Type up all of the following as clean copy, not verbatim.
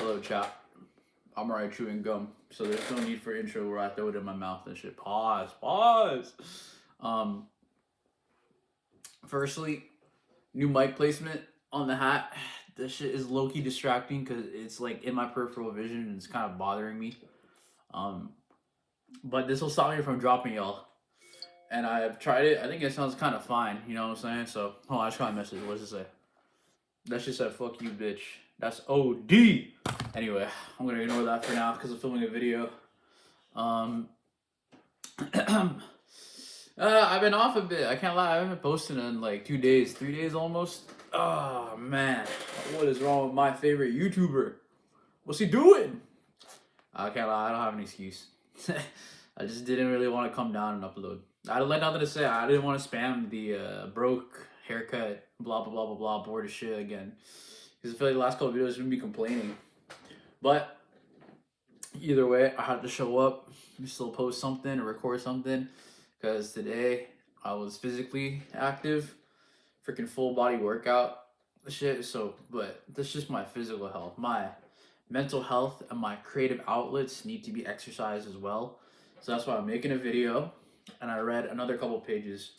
Hello, chat. I'm already chewing gum, so there's no need for intro where I throw it in my mouth and shit. Pause. Um, Firstly, new mic placement on the hat. This shit is low-key distracting because it's like in my peripheral vision and it's kind of bothering me. Um, but this will stop me from dropping y'all. And I've tried it. I think it sounds kind of fine. You know what I'm saying? So, hold on, I just got a message. What does it say? That shit said, fuck you, bitch. That's OD. Anyway, I'm gonna ignore that for now because I'm filming a video. I've been off a bit. I can't lie. I haven't been posting in like 2 days, 3 days almost. Oh man, what is wrong with my favorite YouTuber? What's he doing? I can't lie. I don't have an excuse. I just didn't really want to come down and upload. I had nothing to say. I didn't want to spam the broke haircut, blah blah blah blah blah, bored as shit again. Because I feel like the last couple videos gonna be complaining. But either way, I had to show up, still post something or record something. Because today I was physically active, freaking full body workout shit. So, but that's just my physical health. My mental health and my creative outlets need to be exercised as well. So that's why I'm making a video. And I read another couple pages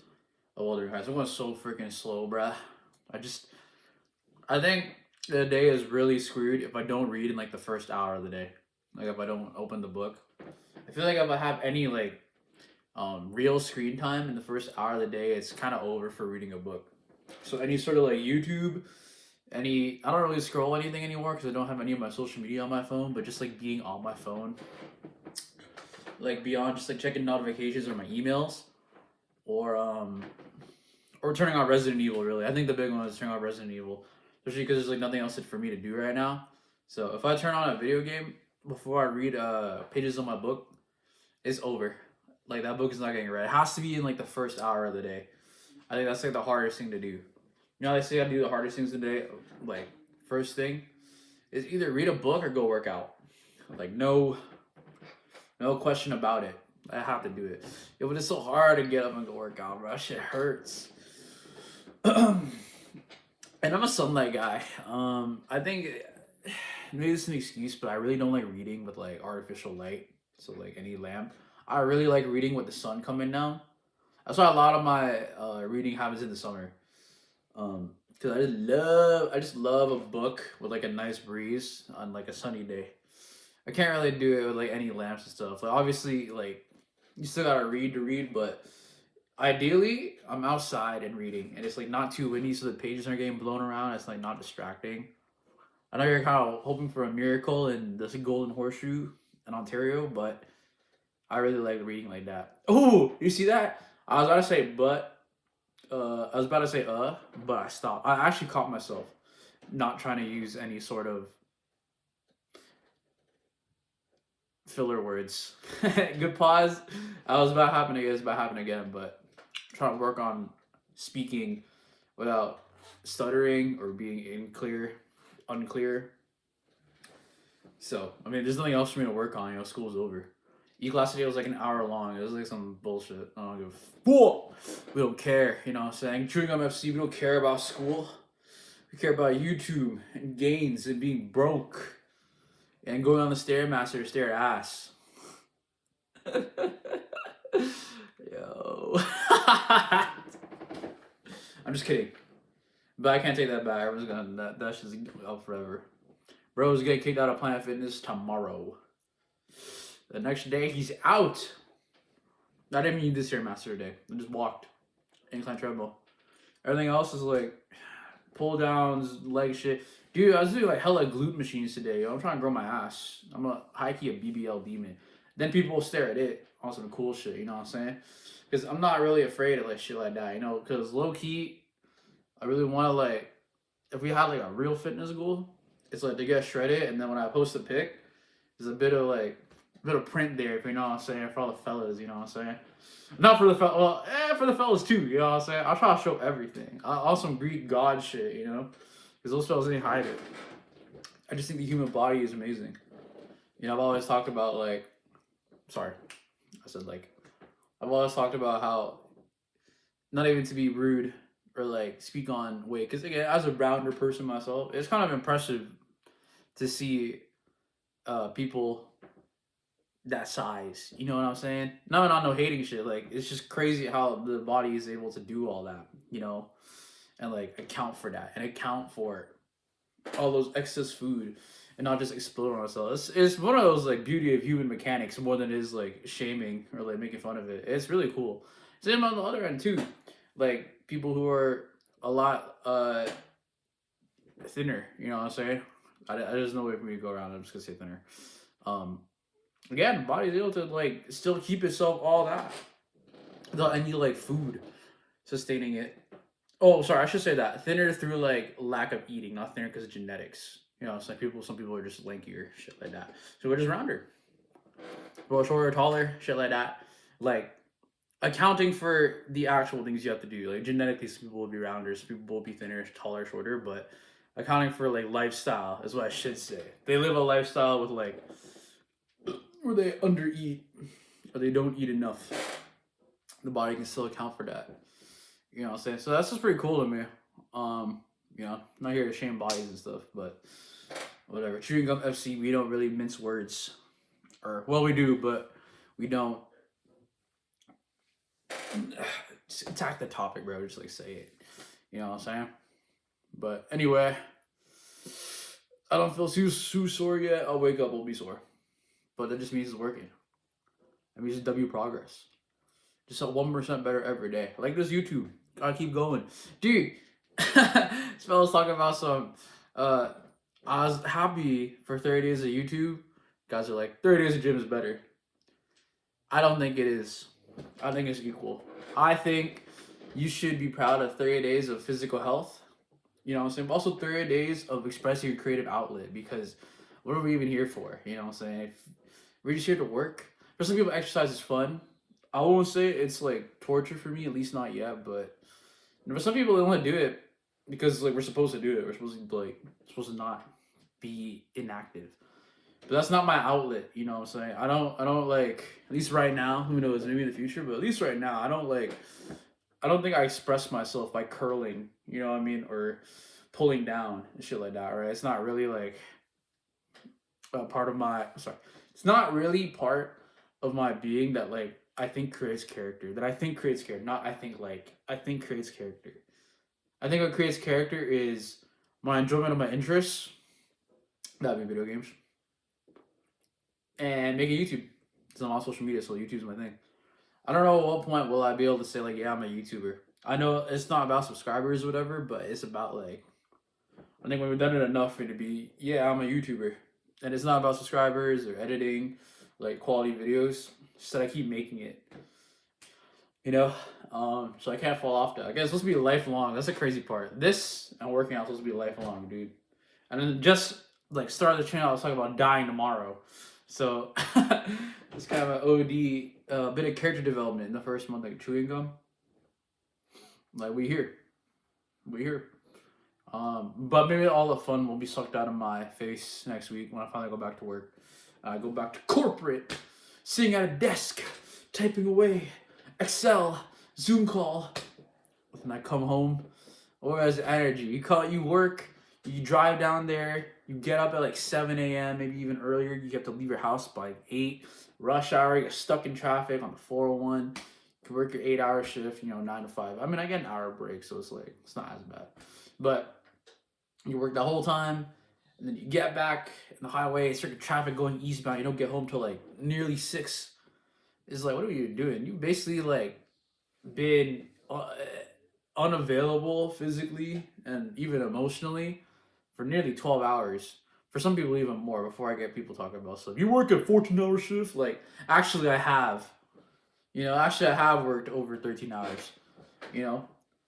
of older guys. I'm going so freaking slow, bruh. I think the day is really screwed if I don't read in like the first hour of the day. Like if I don't open the book. I feel like if I have any like real screen time in the first hour of the day, it's kind of over for reading a book. So any sort of like YouTube, I don't really scroll anything anymore because I don't have any of my social media on my phone, but just like being on my phone, like beyond just like checking notifications or my emails, or turning on Resident Evil. Really, I think the big one is turning on Resident Evil, especially because there's like nothing else for me to do right now. So if I turn on a video game before I read pages of my book, it's over. Like that book is not getting read. It has to be in like the first hour of the day. I think that's like the hardest thing to do. You know, they say I do the hardest things of the day. Like first thing is either read a book or go work out. Like no question about it. I have to do it. Yeah, but it's so hard to get up and go work out, bro. That shit hurts. And I'm a sunlight guy. I think maybe it's an excuse, but I really don't like reading with like artificial light. So like any lamp. I really like reading with the sun coming down. That's why a lot of my reading happens in the summer. Cause I just love a book with like a nice breeze on like a sunny day. I can't really do it with like any lamps and stuff. Like obviously, like you still gotta read to read, but ideally I'm outside and reading, and it's like not too windy, so the pages aren't getting blown around. It's like not distracting. I know you're kind of hoping for a miracle in this golden horseshoe in Ontario, but I really like reading like that. Oh, you see that? I was about to say but I stopped. I actually caught myself not trying to use any sort of filler words. Good pause. I was about to happen again. It's about to happen again, but trying to work on speaking without stuttering or being unclear. So, I mean, there's nothing else for me to work on. You know, school's over. E-class today was like an hour long. It was like some bullshit. I don't give a fuck. We don't care, you know what I'm saying? Chewing Gum FC, we don't care about school. We care about YouTube and gains and being broke. And going on the Stairmaster to stare ass. Yo. I'm just kidding. But I can't take that back. Everyone's gonna, that's just up forever. Bro's getting kicked out of Planet Fitness tomorrow. The next day, he's out. I didn't mean this Stairmaster today. I just walked. Incline treadmill. Everything else is like pull downs, leg shit. Dude, I was doing like hella glute machines today. Yo. I'm trying to grow my ass. I'm a high-key a BBL demon. Then people will stare at it on some cool shit, you know what I'm saying? Because I'm not really afraid of like shit like that, you know? Because low-key, I really want to like, if we had like a real fitness goal, it's like to get shredded, and then when I post a pic, there's a bit of print there, if you know what I'm saying, for all the fellas, you know what I'm saying? Not for the fellas, well, for the fellas too, you know what I'm saying? I'll try to show everything. All some Greek god shit, you know? Because those fellas didn't hide it. I just think the human body is amazing. You know, I've always talked about I've always talked about how, not even to be rude or like speak on weight, because again, as a rounder person myself, it's kind of impressive to see people that size. You know what I'm saying? No, not no hating shit. Like it's just crazy how the body is able to do all that. You know, and like account for that and account for all those excess food and not just explode on ourselves. It's one of those like beauty of human mechanics more than it is like shaming or like making fun of it. It's really cool. Same on the other end too, like people who are a lot thinner. You know what I'm saying? There's no way for me to go around. I'm just gonna say thinner. Um, Again, body's able to like still keep itself all that without any like food sustaining it. Oh, sorry, I should say that thinner through like lack of eating, not thinner because of genetics. You know, some people are just lankier, shit like that. So we're just rounder, well, shorter, taller, shit like that. Like accounting for the actual things you have to do. Like genetically, some people will be rounder, some people will be thinner, taller, shorter. But accounting for like lifestyle is what I should say. They live a lifestyle with like where they undereat or they don't eat enough. The body can still account for that. You know what I'm saying? So that's just pretty cool to me. You know, I'm not here to shame bodies and stuff, but whatever. Chewing Gum FC, we don't really mince words. Or, well, we do, but we don't just attack the topic, bro. Just like say it. You know what I'm saying? But anyway, I don't feel too sore yet. I'll wake up, I'll be sore. But that just means it's working. That means it's W progress. Just at 1% better every day. Like this YouTube. Gotta keep going. Dude, this fella's talking about some I was happy for 30 days of YouTube. Guys are like, 30 days of gym is better. I don't think it is. I think it's equal. I think you should be proud of 30 days of physical health. You know what I'm saying? But also 30 days of expressing your creative outlet, because what are we even here for? You know what I'm saying? If we're just here to work. For some people, exercise is fun. I won't say it's like torture for me, at least not yet, but for some people they want to do it because like we're supposed to do it. We're supposed to not be inactive. But that's not my outlet, you know what I'm saying? I don't like, at least right now, who knows, maybe in the future, but at least right now, I don't think I express myself by curling, you know what I mean, or pulling down and shit like that, right? It's not really like a part of my, sorry, it's not really part of my being that like I think creates character. That I think creates character, not I think like, I think creates character. I think what creates character is my enjoyment of my interests, that'd be video games, and making YouTube. Because I'm on social media, so YouTube's my thing. I don't know at what point will I be able to say like, yeah, I'm a YouTuber. I know it's not about subscribers or whatever, but it's about like, I think when we've done it enough for it to be, yeah, I'm a YouTuber. And it's not about subscribers or editing like quality videos. It's just that I keep making it. You know? So I can't fall off that. I guess it's supposed to be lifelong. That's the crazy part. This and working out is supposed to be lifelong, dude. And then just like start the channel, I was talking about dying tomorrow. So it's kind of an OD, bit of character development in the first month, like chewing gum. Like we here. But maybe all the fun will be sucked out of my face next week when I finally go back to work. I go back to corporate, sitting at a desk, typing away, Excel, Zoom call. And I come home, where's the energy? You work, you drive down there, you get up at like 7 a.m., maybe even earlier. You have to leave your house by 8. Rush hour, you get stuck in traffic on the 401. You can work your 8-hour shift, 9 to 5. I mean, I get an hour break, so it's like, it's not as bad. But you work the whole time, and then you get back in the highway, circuit traffic going eastbound. You don't get home till like nearly 6. It's like, what are you doing? You've basically like been unavailable physically and even emotionally for nearly 12 hours. For some people, even more. Before I get people talking about stuff, you work a 14-hour shift. Like, actually, I have. I have worked over 13 hours.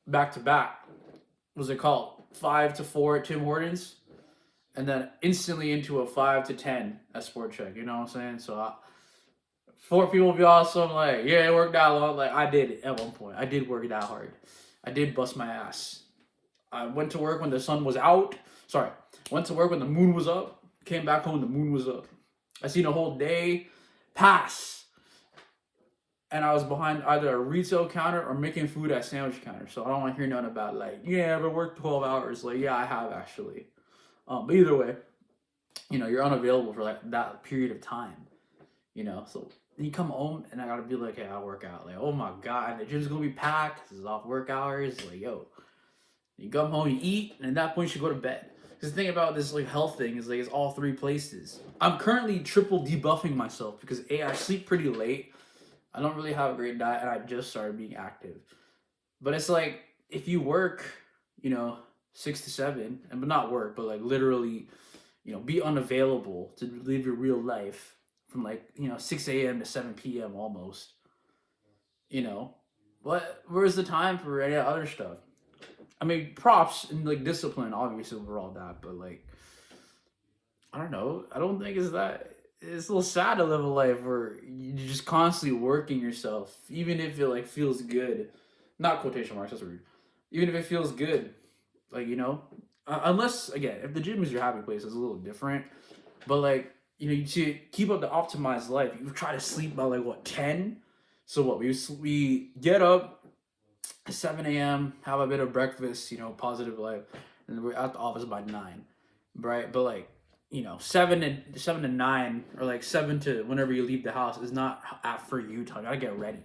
Back to back. What's it called? 5 to 4 at Tim Hortons, and then instantly into a 5 to 10 at Sport Check. You know what I'm saying? So, for people be awesome, like, yeah, it worked out long. Like, I did it at one point. I did work that hard. I did bust my ass. I went to work when the sun was out. Sorry. Went to work when the moon was up. Came back home when the moon was up. I seen a whole day pass. And I was behind either a retail counter or making food at a sandwich counter. So I don't want to hear nothing about, like, yeah, I ever worked 12 hours. Like, yeah, I have actually. But either way, you're unavailable for like that period of time. So you come home and I gotta be like, hey, I work out. Like, oh my god, the gym's gonna be packed. This is off work hours. Like, yo, you come home, you eat, and at that point you should go to bed. Because the thing about this like health thing is like it's all three places. I'm currently triple debuffing myself because I sleep pretty late. I don't really have a great diet, and I just started being active. But it's like if you work, 6 to 7, but not work, but like literally, be unavailable to live your real life from like 6 a.m. to 7 p.m. almost. But where's the time for any other stuff? I mean, props and like discipline, obviously over all that, but like I don't know. I don't think it's that. It's a little sad to live a life where you're just constantly working yourself, even if it like feels good. Not quotation marks. That's rude. Even if it feels good, like unless again, if the gym is your happy place, it's a little different. But like to keep up the optimized life, you try to sleep by like what 10. So what we get up 7 a.m., have a bit of breakfast, positive life, and we're at the office by 9, right? But like 7 to 9 or like 7 to whenever you leave the house is not at for you time. You gotta get ready,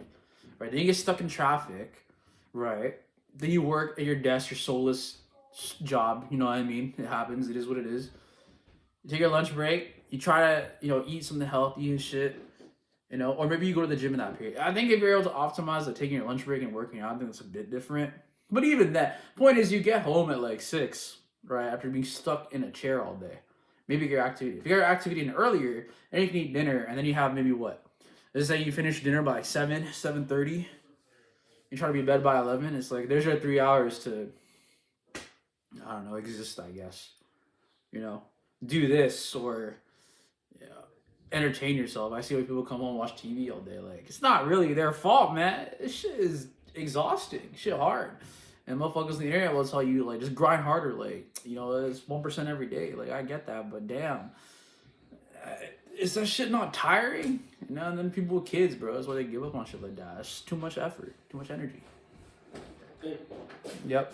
right? Then you get stuck in traffic, right? Then you work at your desk, your soulless job. You know what I mean? It happens. It is what it is. You take your lunch break. You try to eat something healthy and shit. Or maybe you go to the gym in that period. I think if you're able to optimize like taking your lunch break and working out, I think it's a bit different. But even that point is, you get home at like 6, right? After being stuck in a chair all day. Maybe your activity. If you got your activity in earlier, and you can eat dinner, and then you have maybe what? Let's say you finish dinner by 7:30. You try to be in bed by 11. It's like there's your 3 hours to, I don't know, exist. I guess, do this or entertain yourself. I see when people come home and watch TV all day. Like, it's not really their fault, man. This shit is exhausting. Shit hard. And motherfuckers in the area will tell you, like, just grind harder. Like, it's 1% every day. Like, I get that, but damn. Is that shit not tiring? And then people with kids, bro, that's why they give up on shit like that. It's too much effort, too much energy. Yep.